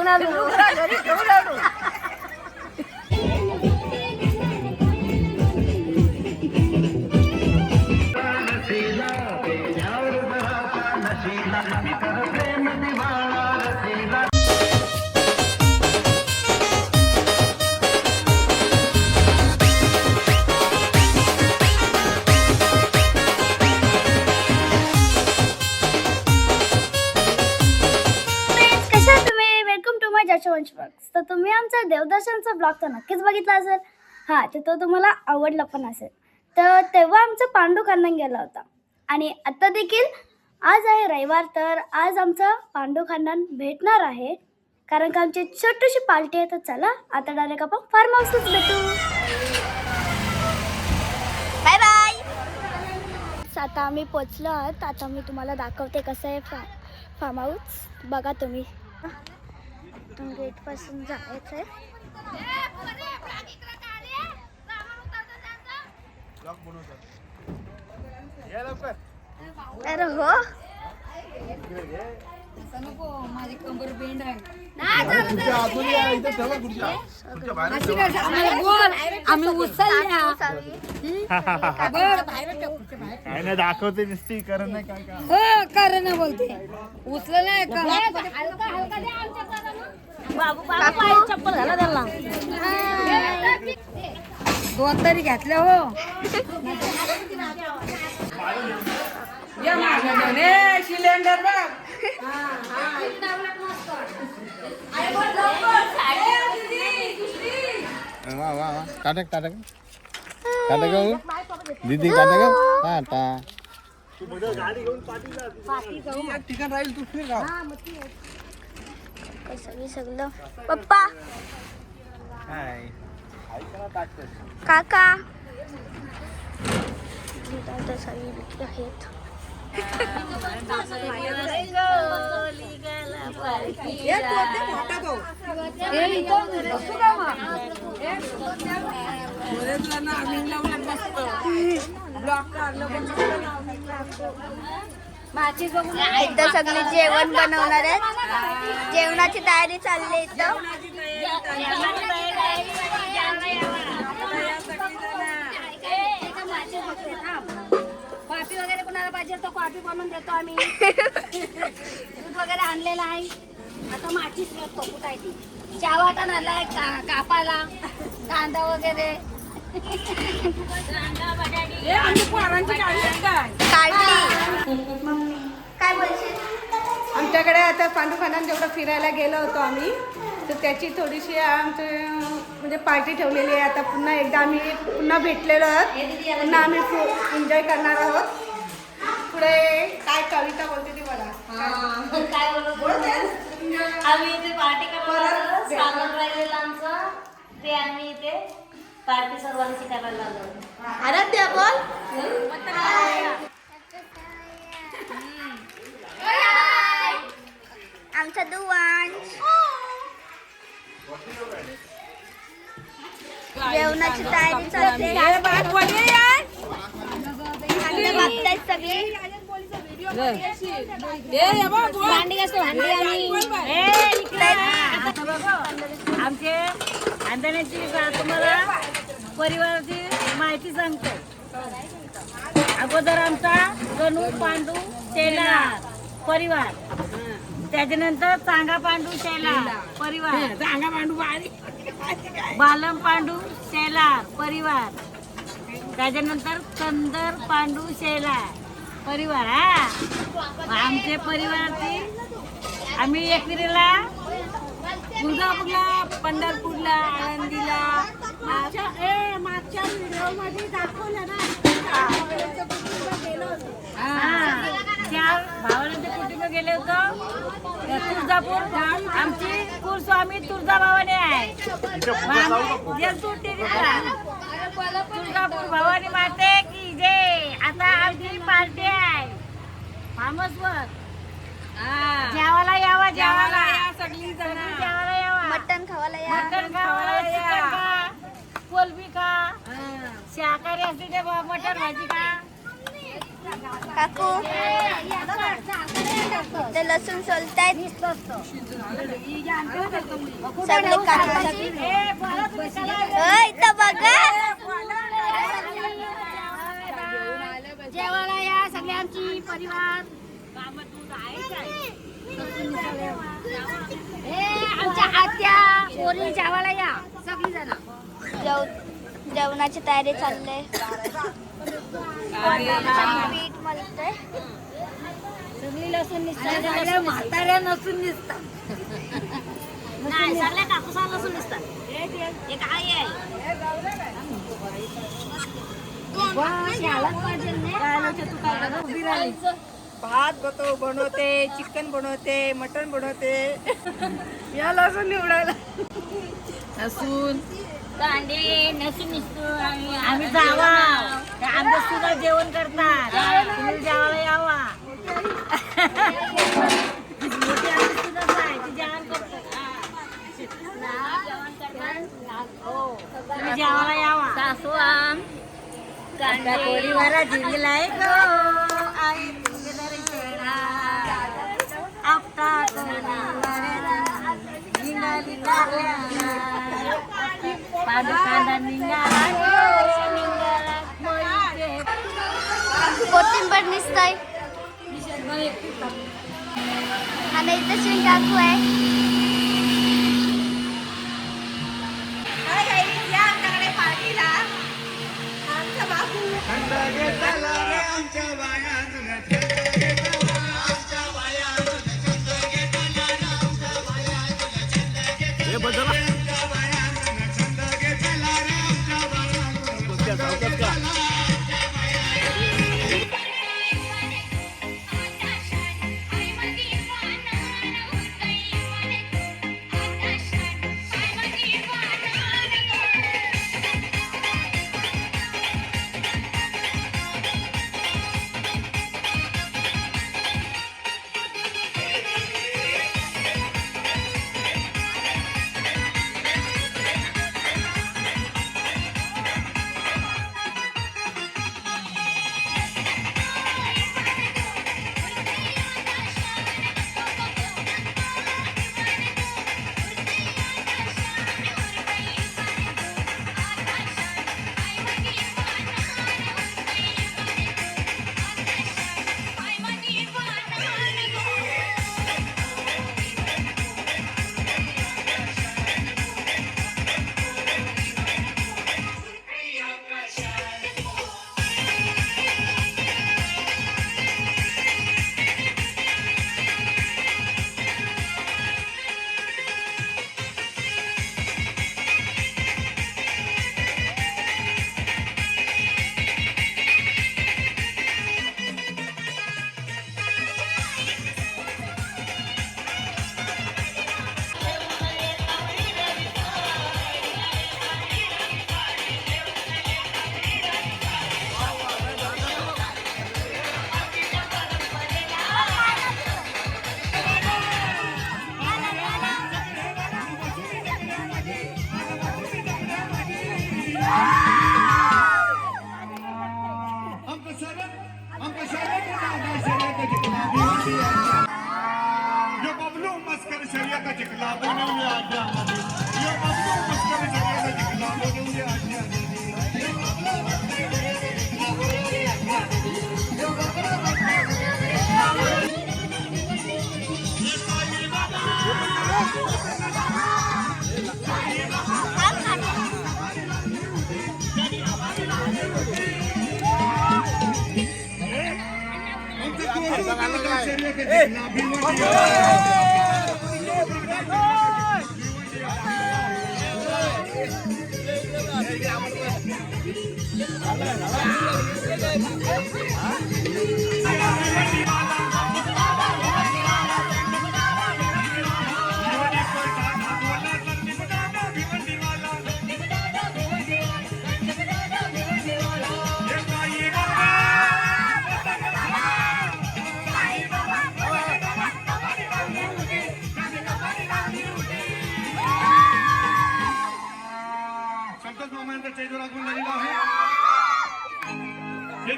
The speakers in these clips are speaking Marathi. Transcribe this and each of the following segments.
घेऊन आलो घरी घेऊन आलो. तर तुम्ही आमचा देवदर्शनचा ब्लॉग तर नक्कीच बघितला असेल. तर तो तुम्हाला आवडला पण असेल. तर तेव्हा आमचं पांडुखांना गेला होता आणि आता देखील आज आहे रविवार, तर आज आमचं पांडुखांडान भेटणार आहे कारण का आमची छोटीशी पार्टी आहे. तर चला आता डायरेक्ट आपण फार्म हाऊसच भेटू. Bye bye. आता आम्ही पोचलो आहोत. आता मी तुम्हाला दाखवते कसं आहे फार्म हाऊस. बघा तुम्ही गेट पासून जायचं आहे. अरे हो माझी कंबर बेंड आहे. आम्ही उचलल्या काय नाही दाखवते नुसती कारण नाही काय काय हो कारण बोलते उचल नाही चप्पल घाला त्याला दोन तरी घेतल्या हो. सिलेंडर वा वा वा टाटक टाटक टाटक दीदी टाटक टाटा ठिकाण राहील तू फिर सगळं पप्पा काका सगळी आहेत. एकदा सगळे जेवण बनवणार आहेत. जेवणाची तयारी चालली इथं. कॉफी वगैरे कोणाला पाहिजे तर कॉफी बनवून देतो आम्ही. दूध वगैरे आणलेलं आहे. आता माचीच मिळतो कुठं आहे ती. चावाटा आणलाय कापाला कांदा वगैरे काय बोलशील. आमच्याकडे आता पांडुखांडात जेवढं फिरायला गेलो होतो आम्ही तर त्याची थोडीशी आमची म्हणजे पार्टी ठेवलेली आहे. आता पुन्हा एकदा आम्ही पुन्हा भेटलेलो आहोत. पुन्हा आम्ही एन्जॉय करणार आहोत. पुढे काय कविता बोलते ती मला काय बोलत आम्ही इथे पार्टी करणार. सामान राहिलेलं आमचं ते आम्ही इथे पार्टी सर्वांची करायला लागलो. आराध्या बोल. आमचा दुवांश जेवणाची तयारी चालते. बघतायत सगळे भांडी असते भांडी आमचे खानदानाची तुम्हाला परिवाराची माहिती सांगतो. अगोदर आमचा गणू पांडू शेलार परिवार, त्याच्यानंतर चांगा पांडू शेलार परिवार, चांगा पांडू बालम पांडू शेलार परिवार, त्याच्यानंतर चंदर पांडू शेलार परिवार. आमचे परिवारची आम्ही एकविरेला तुळजापूरला, पंढरपूरला, आळंदीला मागच्या व्हिडिओमध्ये दाखवलं ना. चार भावांचे कुटुंब गेले होतो. तुळजापूर आमची कुलस्वामी तुळजाभवानी आहे. तुळजापूर भवानी माते की जय. आता आमची पार्टी आहे फार्मसवर. जेवायला यावा, जेवायला सगळी जण जेवायला यावा. मटण खावायला या. मटण खावायला, चिकन खा, कोलबी खा, शाकाहारी असते ते मटण भाजी खा. काकू ते लसूण सोलतायत. सगळे काढण्यासाठी. इथं बघा. जेवायला या सगळे आमची परिवार. आमच्या आत्या पोरी जेवायला या सगळी जण. जेवणाची तयारी चालले. पीठ मळते. सगळी लसूण निसतात. म्हाताऱ्या नसून निसतात. नाही सगळ्या कापूसा लसूण निसतात. एक आई आहे. भात बनवते, चिकन बनवते, मटण बनवते. या लसूण निवडायला नसून कांदे नसून निसतो. आम्ही जावा आमचं सुद्धा जेवण करतात. तुम्ही जेवायला यावा. मोठी आमची सुद्धा आहे ती जेवण करतात. तुम्ही जेवायला यावा. सासू आम कांदा कोळीवाला जिंकलाय गो आई तुझे चेहरा आपटा निघाली कांदा निघाला. कोथिंबीर निसताय. आणि इथं शिंग काकू आहे. या आमच्याकडे पार्टीला. आमचा बाबू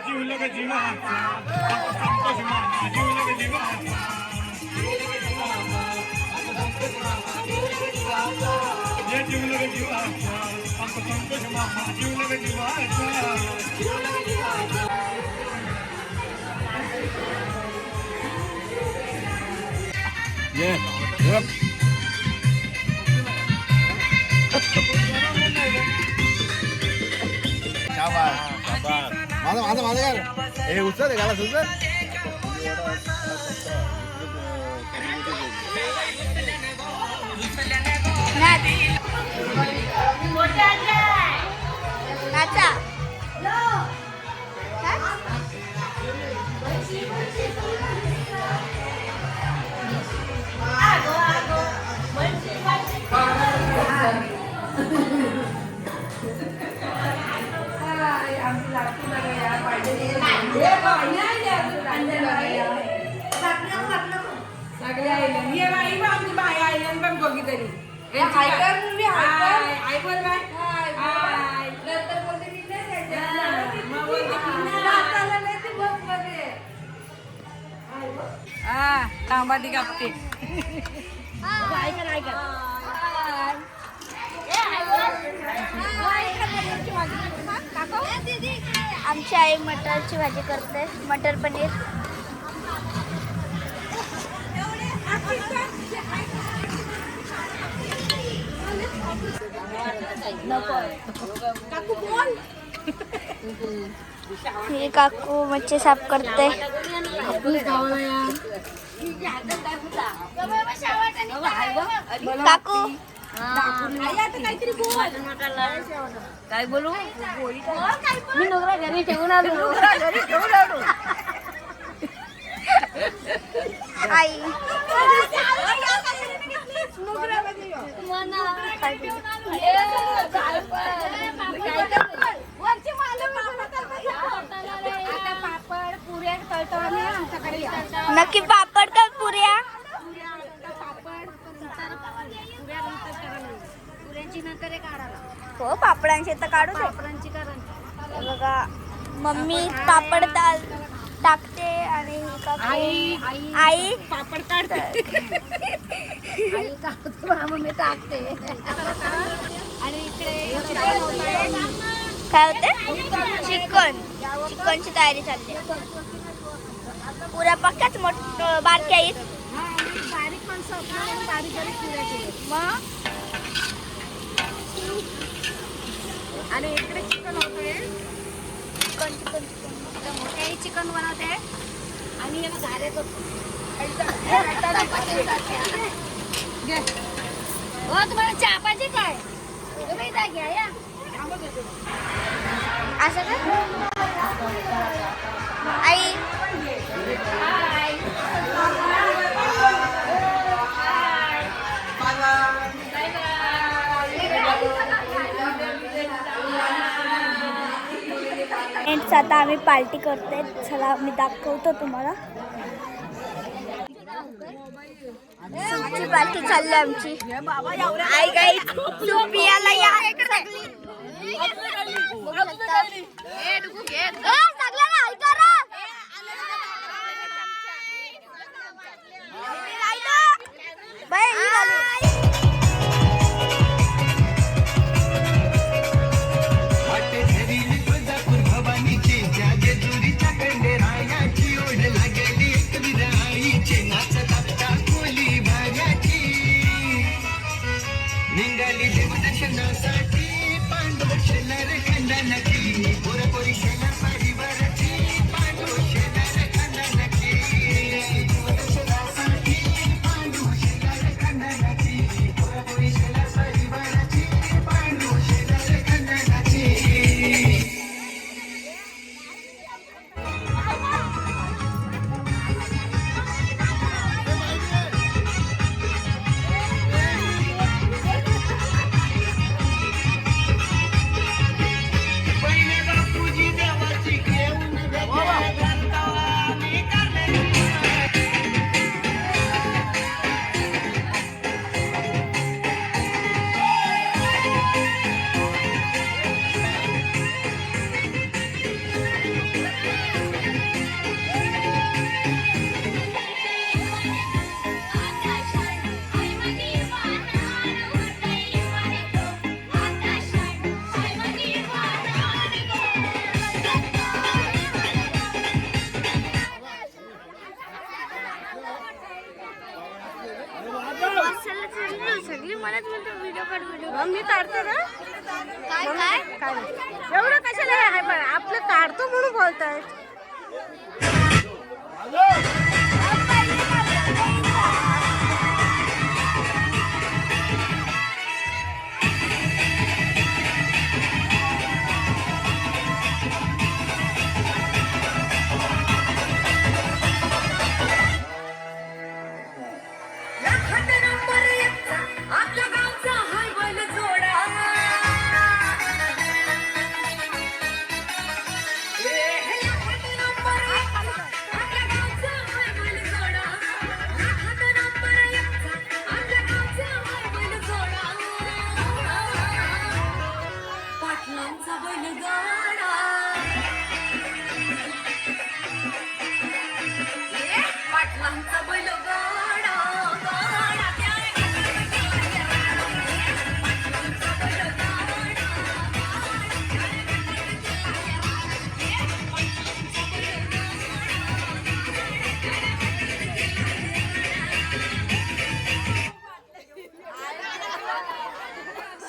जीव लग जीवा जीव लग जीवा ये गप. माझं काय हे उचल घाला उचल. सगळे आयलंड ये बाई बा आमची बाई आयलंड पण दोघी तरी हाय बोल बाय हाय नंतर बोलते की नाही मग बोलते नाताला नाही ती बस मध्ये तांबाटी कापते आमची आई मटरची भाजी करते, मटर पनीर. ही काकू मच्छी साफ करते. काकू काय बोलू मी नोकरा घरी ठेवून आलो. आई पापड पुऱ्या तळतो आम्ही आमच्याकडे या. नक्की पापड का पुऱ्या? हो पापडांची तर काढू दे. बघा मम्मी पापड टाकते आणि ही काकू आई पापड काढते मम्मी टाकते. आणि इकडे काय होते? चिकनची तयारी चालली. पुऱ्या पक्क्याच बारक्या आहेत. बारीक माणसं बारीक बारीक पुऱ्या केले. मग आणि इकडे चिकन होतोय. मोठ्याही चिकन बनवते आणि याला घाऱ्या करतो. हो तुम्हाला चहा पाहिजे काय? तुम्ही इथं घ्या या. असं का आई? फ्रेंड्स आता आम्ही पार्टी करते. चला मी दाखवतो तुम्हाला. पार्टी चालली आमची. आई गाई तू पियाला या इकडे. निघाली देवदर्शनासाठी पांडव शेलार खंडा नदी पोरपोरी शेला पारिवार बोलतायत?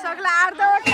सगळं अर्धवट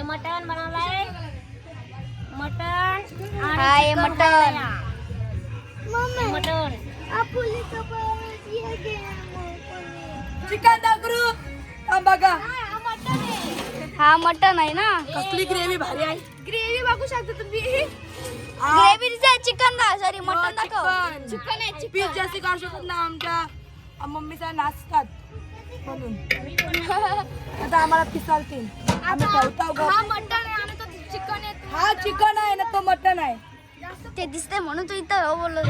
मटण बनवलंय मटण हाय मटण मटण चिकन दाखरू बघा हा मटण आहे ना कसली ग्रेव्ही भारी आहे ग्रेव्ही बघू शकता तुम्ही ग्रेव्ही चिकन दा सॉरी मटण दाखव चिकन आहे पीस जास्त काढू शकत ना आमच्या मम्मीचा नाचतात म्हणून आता आम्हाला पिसालतील आम्ही ठेवतो हा मटण आहे आणि तो चिकन आहे हा चिकन आहे ना तो मटन आहे ते दिसते म्हणून तू इथं बोललो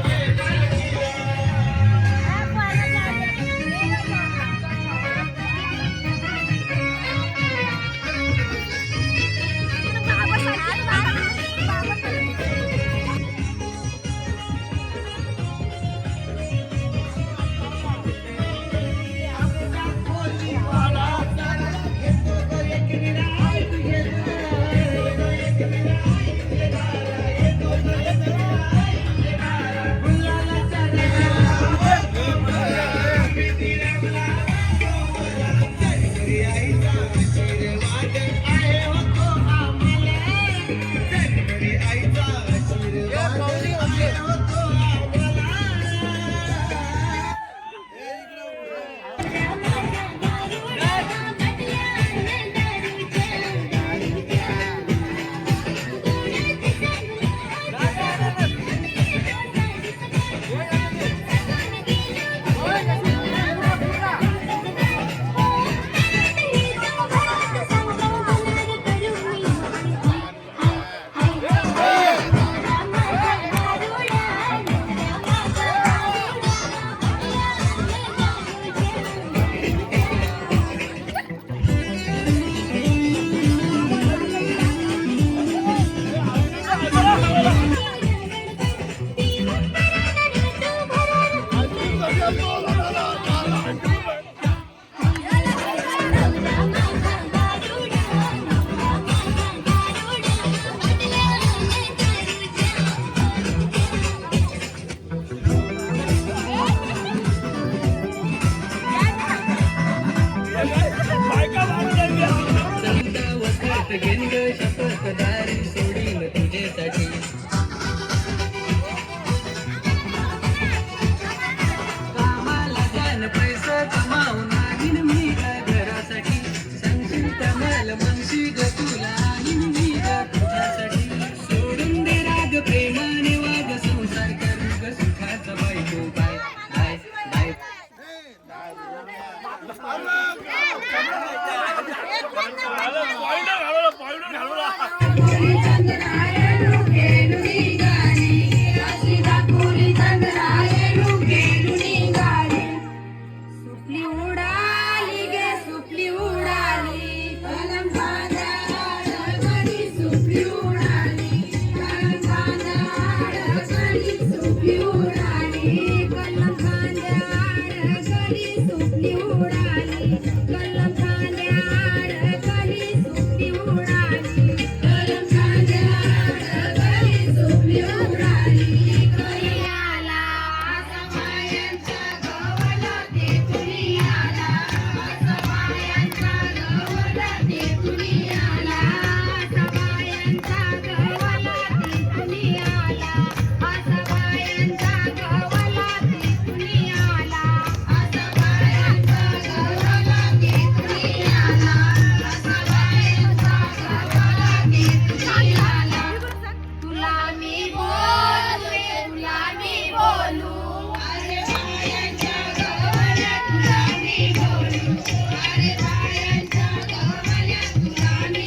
सुपली उडाली गे सुपली उडाली कलम बांधाडी सुपली उडाली कलम बांधाडी सुपली उडाली कलम बांधाडी सुपली उडाली कलम बांधाडी सुपली उडाली कलम बांधाडी सुपली उडाली कयाला असा मायांचा गवला ते दुनियाला असा मायांचा गवला ते दुनियाला असा मायांचा गवला ते दुनियाला असा मायांचा गवला ते दुनियाला असा मायांचा गवला ते दुनियाला असा मायांचा गवला ते दुनियाला तुला मी बोलू अरे मायांच्या गवल्या तुला मी बोलू अरे मायांच्या गवल्या तुला मी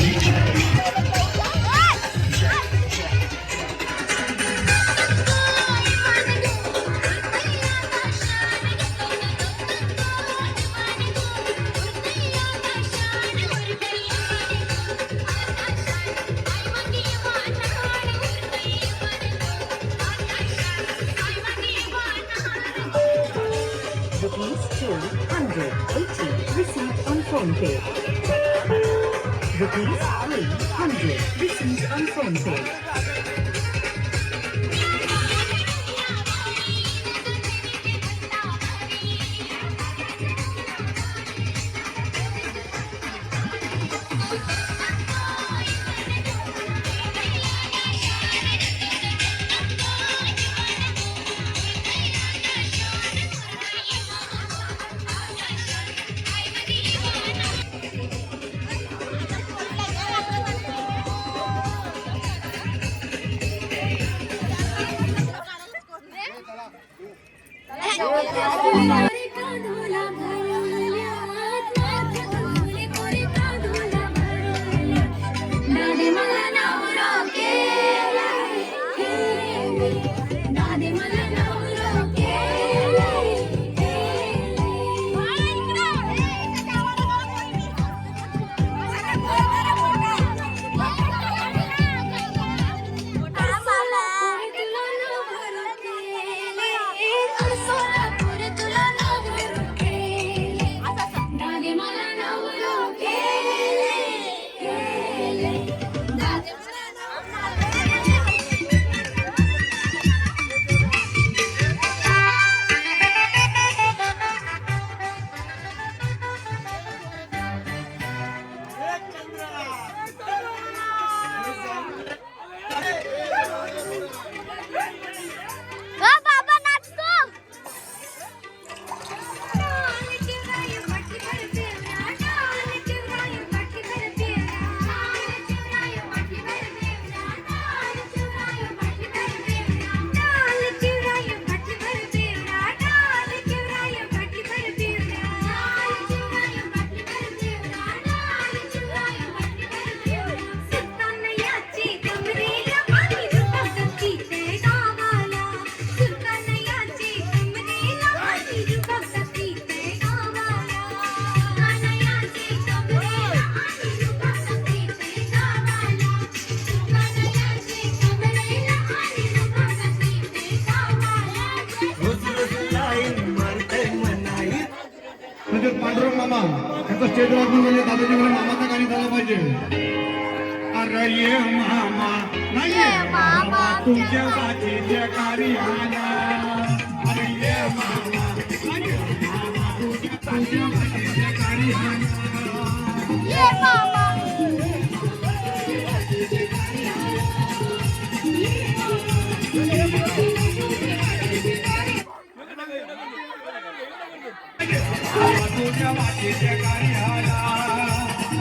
Rupees 280 received on PhonePe. Rupees 300 received on PhonePe. तुला म्हणतात पांडुरंग मामा त्यांचा स्टेज वाजून गेले दादाजी मला मामाचं गाणी झालं पाहिजे. अरे ये मामा नाही मामा तुमच्या बाजीच्या कार्याला. अरे ये मामा नाही मामा तुमच्या बाजीच्या कार्याला. ये मामा तुझ्या बाजीच्या कार्याला.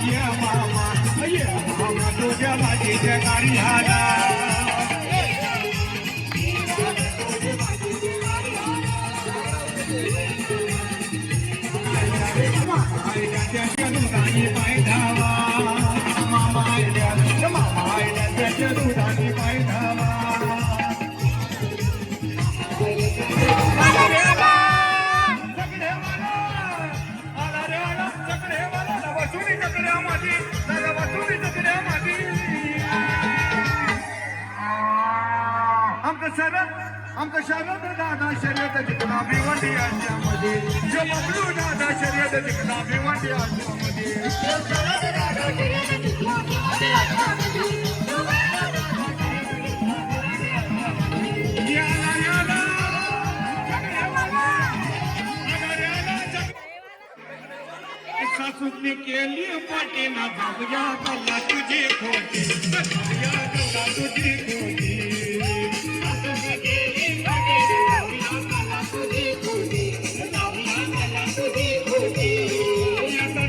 ये मामा ये मामा तुझ्या बाजीच्या कार्याला. त्याच्या दुधाने पाय धावा मामा त्याच्या दुधाने पाय धावा. आमचं शरद दादा शर्यत जिंकला भिवंडी आशियामध्ये. जो बबलू दादा शर्यत जिंकला भिवंडी आशियामध्ये. सासूने केली पाठी ना जाऊया कल्ला तुझी खोटी. जाऊया कल्ला तुझी खोटी.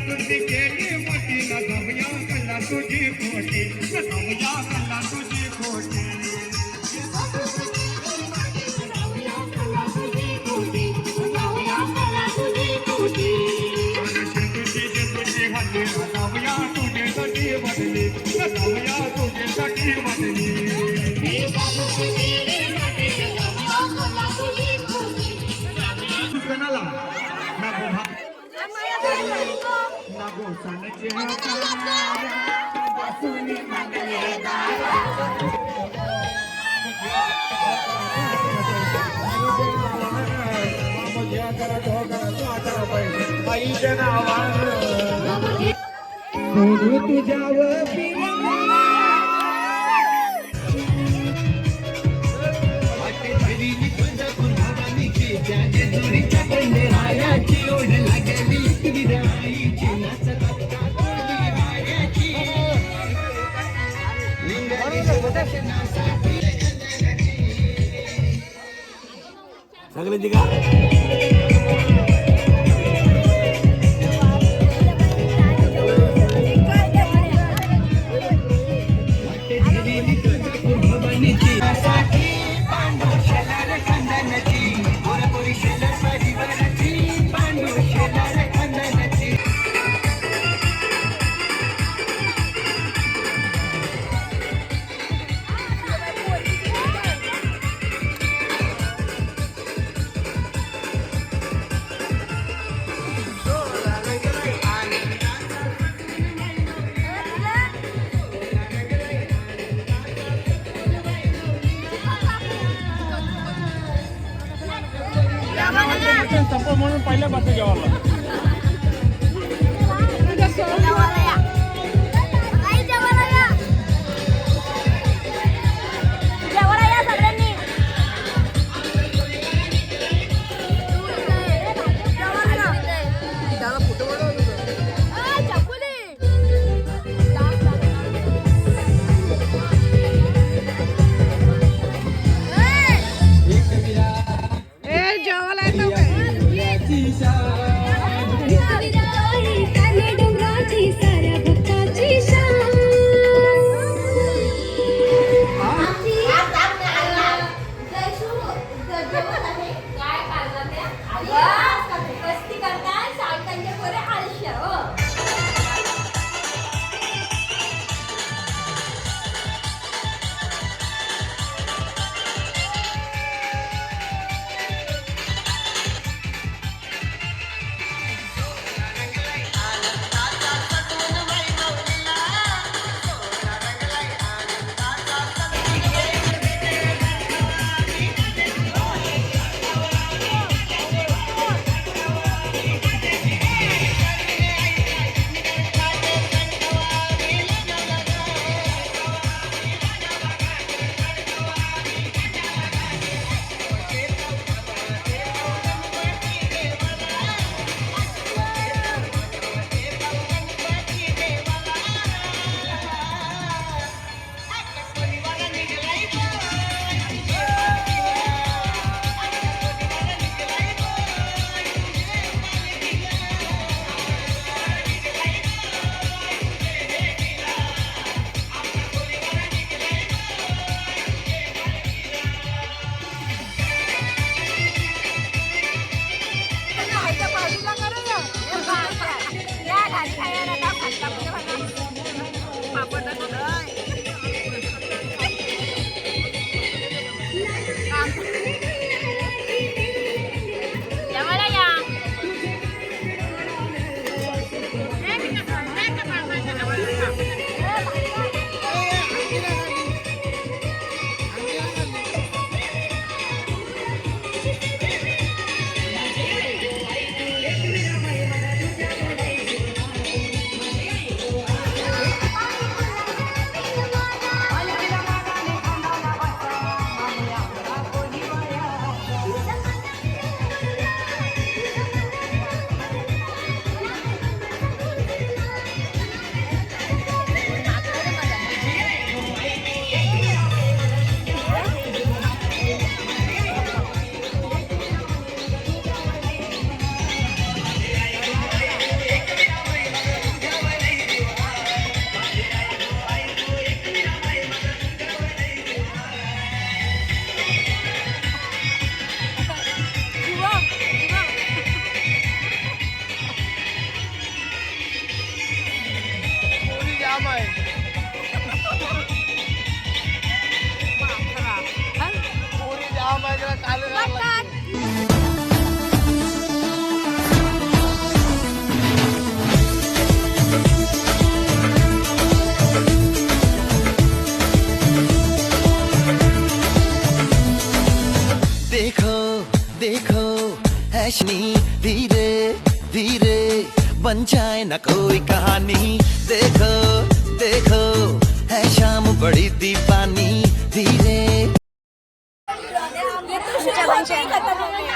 तुझी खोटी जाऊया कल्ला तुझी खोटी. जाऊया तुझ्यासाठी बदली. जाऊया तुझ्यासाठी बदली. कणाला नागो सानचे आईच्या नावानं सोनू तुझ्यावर सगळे दिगा संप म्हणून पहिल्यापासून जेवायला जेवायला येतो जाम आहे पुरी जाम आहे का काल देखो देखो ऐशनी धीरे धीरे बन जाए न कोई कहानी देखो देखो है शाम बड़ी दीवानी धीरे आमच्या